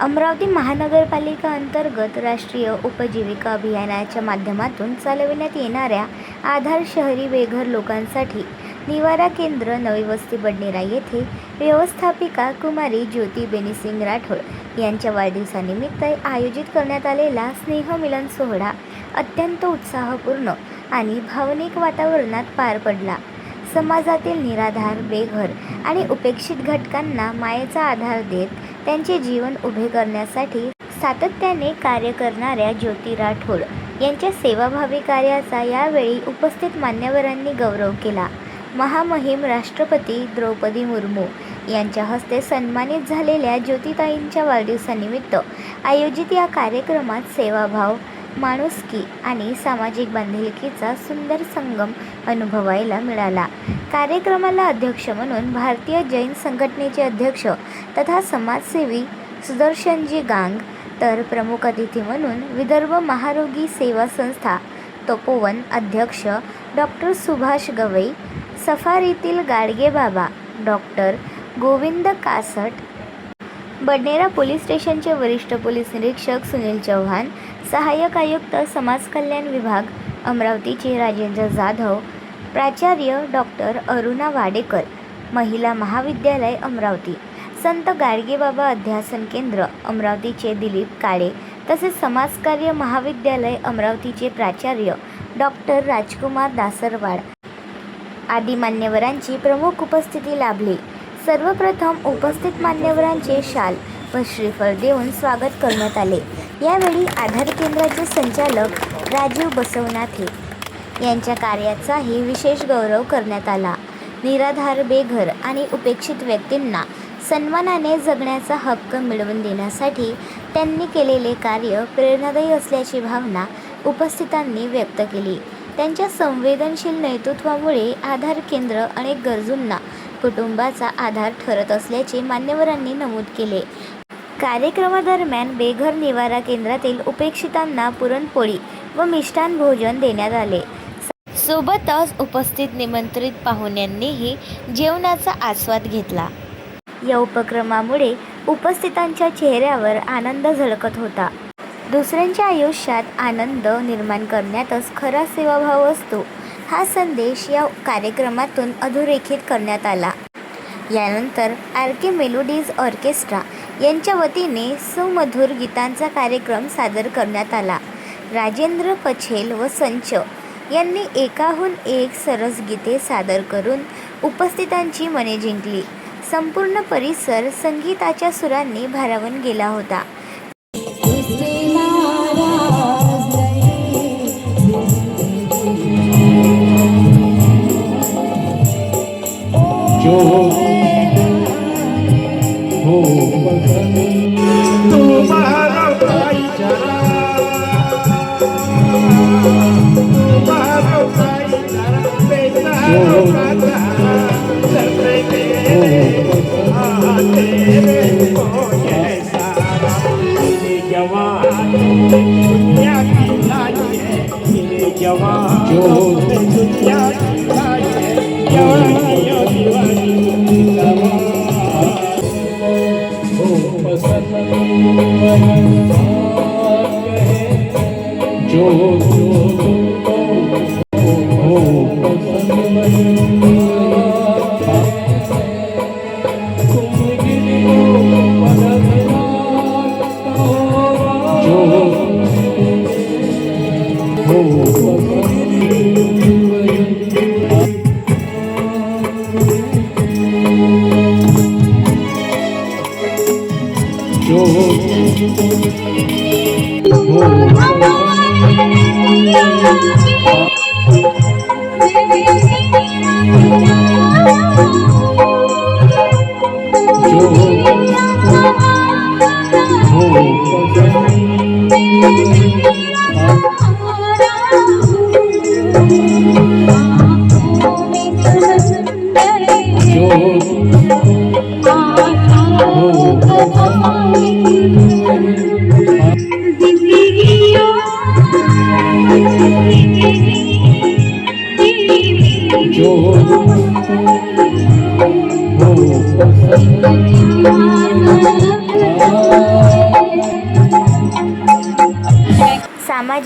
अमरावती महानगरपालिका अंतर्गत राष्ट्रीय उपजीविका अभियानाच्या माध्यमातून चालविण्यात येणाऱ्या आधार शहरी बेघर लोकांसाठी निवारा केंद्र नवी वस्ती बडनेरा येथे व्यवस्थापिका कुमारी ज्योती बेनीसिंग राठोड यांच्या वाढदिवसानिमित्त आयोजित करण्यात आलेला स्नेहमिलन सोहळा अत्यंत उत्साहपूर्ण आणि भावनिक वातावरणात पार पडला। समाजातील निराधार, बेघर आणि उपेक्षित घटकांना मायेचा आधार देत त्यांचे जीवन उभे करण्यासाठी सातत्याने कार्य करणाऱ्या ज्योती राठोड यांच्या सेवाभावी कार्याचा यावेळी उपस्थित मान्यवरांनी गौरव केला। महामहिम राष्ट्रपती द्रौपदी मुर्मू यांच्या हस्ते सन्मानित झालेल्या ज्योतिताईंच्या वाढदिवसानिमित्त आयोजित या कार्यक्रमात सेवाभाव, माणुसकी आणि सामाजिक बांधिलकीचा सुंदर संगम अनुभवायला मिळाला। कार्यक्रमाला अध्यक्ष म्हणून भारतीय जैन संघटनेचे अध्यक्ष तथा समाजसेवी सुदर्शनजी गांग, तर प्रमुख अतिथी म्हणून विदर्भ महारोगी सेवा संस्था तपोवन अध्यक्ष doctor Subhash Gavai, सफारीतील Gadge Baba doctor Govind caste, Badnera police स्टेशनचे वरिष्ठ पोलीस निरीक्षक सुनील चव्हाण, सहाय्यक आयुक्त समाज कल्याण विभाग अमरावतीचे राजेंद्र जाधव, प्राचार्य डॉक्टर अरुणा वाडेकर, महिला महाविद्यालय अमरावती, संत गाडगेबाबा अध्यासन केंद्र अमरावतीचे दिलीप काळे, तसेच समाजकार्य महाविद्यालय अमरावतीचे प्राचार्य डॉक्टर राजकुमार दासरवाड आदी मान्यवरांची प्रमुख उपस्थिती लाभली। सर्वप्रथम उपस्थित मान्यवरांचे शाल व श्रीफळ देऊन स्वागत करण्यात आले। यावेळी आधार केंद्राचे संचालक राजीव बसवनाथे यांच्या कार्याचाही विशेष गौरव करण्यात आला। निराधार, बेघर आणि उपेक्षित व्यक्तींना सन्मानाने जगण्याचा हक्क मिळवून देण्यासाठी त्यांनी केलेले कार्य प्रेरणादायी असल्याची भावना उपस्थितांनी व्यक्त केली। त्यांच्या संवेदनशील नेतृत्वामुळे आधार केंद्र अनेक गरजूंना कुटुंबाचा आधार ठरत असल्याचे मान्यवरांनी नमूद केले। कार्यक्रमादरम्यान बेघर निवारा केंद्रातील उपेक्षितांना पुरणपोळी व मिष्टान्न भोजन देण्यात आले। सोबतच उपस्थित निमंत्रित पाहुण्यांनीही जेवणाचा आस्वाद घेतला। या उपक्रमामुळे उपस्थितांच्या चेहऱ्यावर आनंद झळकत होता। दुसऱ्यांच्या आयुष्यात आनंद निर्माण करण्यातच खरा सेवाभाव असतो, हा संदेश या कार्यक्रमातून अधोरेखित करण्यात आला। यानंतर आर.के. मेलोडीज ऑर्केस्ट्रा यांच्या वतीने सुमधुर गीतांचा कार्यक्रम सादर करण्यात आला। राजेंद्र पछेल व संच यांनी एकाहून एक सरस गीते सादर करून उपस्थितांची मने जिंकली। संपूर्ण परिसर संगीताच्या सुरांनी भारावून गेला होता। जो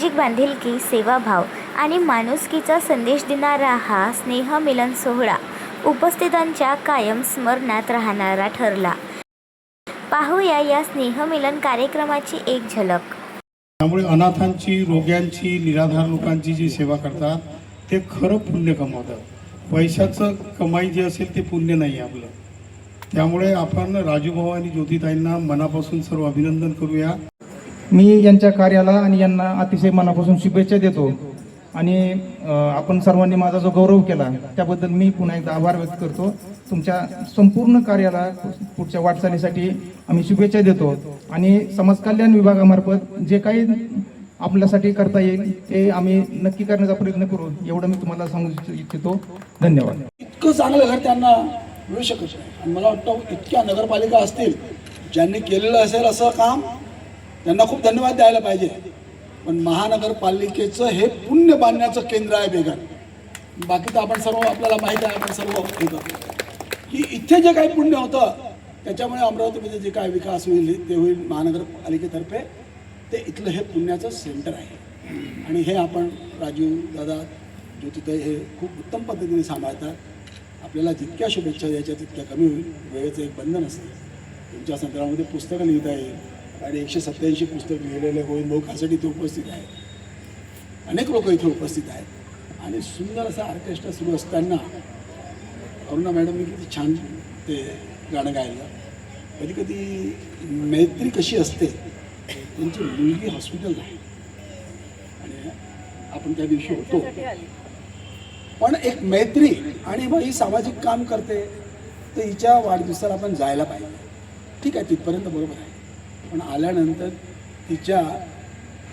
सामाजिक बांधिलकी, सेवाभाव आणि माणुसकीचा संदेश देणारा हा स्नेहमिलन सोहळा उपस्थितांच्या कायम स्मरणात राहणारा ठरला. पाहूया या स्नेहमिलन कार्यक्रमाची एक झलक. त्यामुळे अनाथांची, रोग्यांची, निराधार लोकांची जी सेवा करतात ते खरं पुण्य कमावतात. पैशाचं कमाई जे असेल ते पुण्य नाही आपलं. त्यामुळे आपण राजूभाऊ आणि ज्योतिताईंना मनापासून सर्व अभिनंदन करूया. मी यांच्या कार्याला आणि यांना अतिशय मनापासून शुभेच्छा देतो आणि आपण सर्वांनी माझा जो गौरव केला त्याबद्दल मी पुन्हा एकदा आभार व्यक्त करतो. तुमच्या संपूर्ण कार्याला पुढच्या वाटचालीसाठी आम्ही शुभेच्छा देतो आणि समाज कल्याण विभागामार्फत जे काही आपल्यासाठी करता येईल ते आम्ही नक्की करण्याचा प्रयत्न करू, एवढं मी तुम्हाला सांगू इच्छितो. धन्यवाद. इतकं चांगलं घर त्यांना मिळू शकत नाही आणि मला वाटतं इतक्या नगरपालिका असतील ज्यांनी केलेलं असेल असं काम, त्यांना खूप धन्यवाद द्यायला पाहिजे. पण महानगरपालिकेचं हे पुण्य बांधण्याचं केंद्र आहे बेघर. बाकी तर आपण सर्व आपल्याला माहीत आहे, आपण सर्व हे करतो की इथे जे काही पुण्य होतं त्याच्यामुळे अमरावतीमध्ये जे काय विकास होईल ते होईल महानगरपालिकेतर्फे. ते इथलं हे पुण्याचं सेंटर आहे आणि हे आपण राजू दादा, ज्योतिताई हे खूप उत्तम पद्धतीने सांभाळतात. आपल्याला जितक्या शुभेच्छा द्यायच्या तितक्या कमी होईल. वेळेचं एक बंधन असतं. तुमच्या संदर्भामध्ये पुस्तकं लिहिता येईल आणि 187 पुस्तक लिहिलेले गोविंद भाऊ खासडी इथे उपस्थित आहे. अनेक लोक इथे उपस्थित आहेत आणि सुंदर असा ऑर्केस्ट्रा सुरू असताना अरुणा मॅडमनी किती छान ते गाणं गायलं. कधी कधी मैत्री कशी असते, त्यांची मुलगी हॉस्पिटलला आहे आणि आपण त्या दिवशी होतो, पण एक मैत्री आणि मग ही सामाजिक काम करते तर हिच्या वाढदिवसाला आपण जायला पाहिजे. ठीक आहे, तिथपर्यंत बरोबर आहे. पण आल्यानंतर तिच्या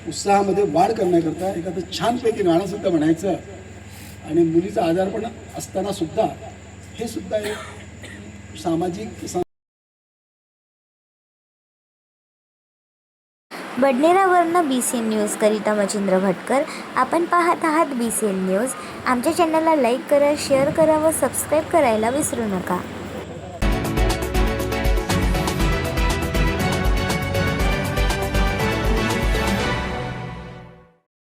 उत्साहामध्ये वाढ करण्याकरता एखादं छानपैकी गाणंसुद्धा म्हणायचं आणि मुलीचा आजारपण असताना सुद्धा हे सुद्धा एक सामाजिक. बडनेरावरनं BCN न्यूज करिता मच्छिंद्र भटकर. आपण पाहत आहात BCN न्यूज. आमच्या चॅनलला लाईक करा, शेअर करा व सबस्क्राईब करायला विसरू नका.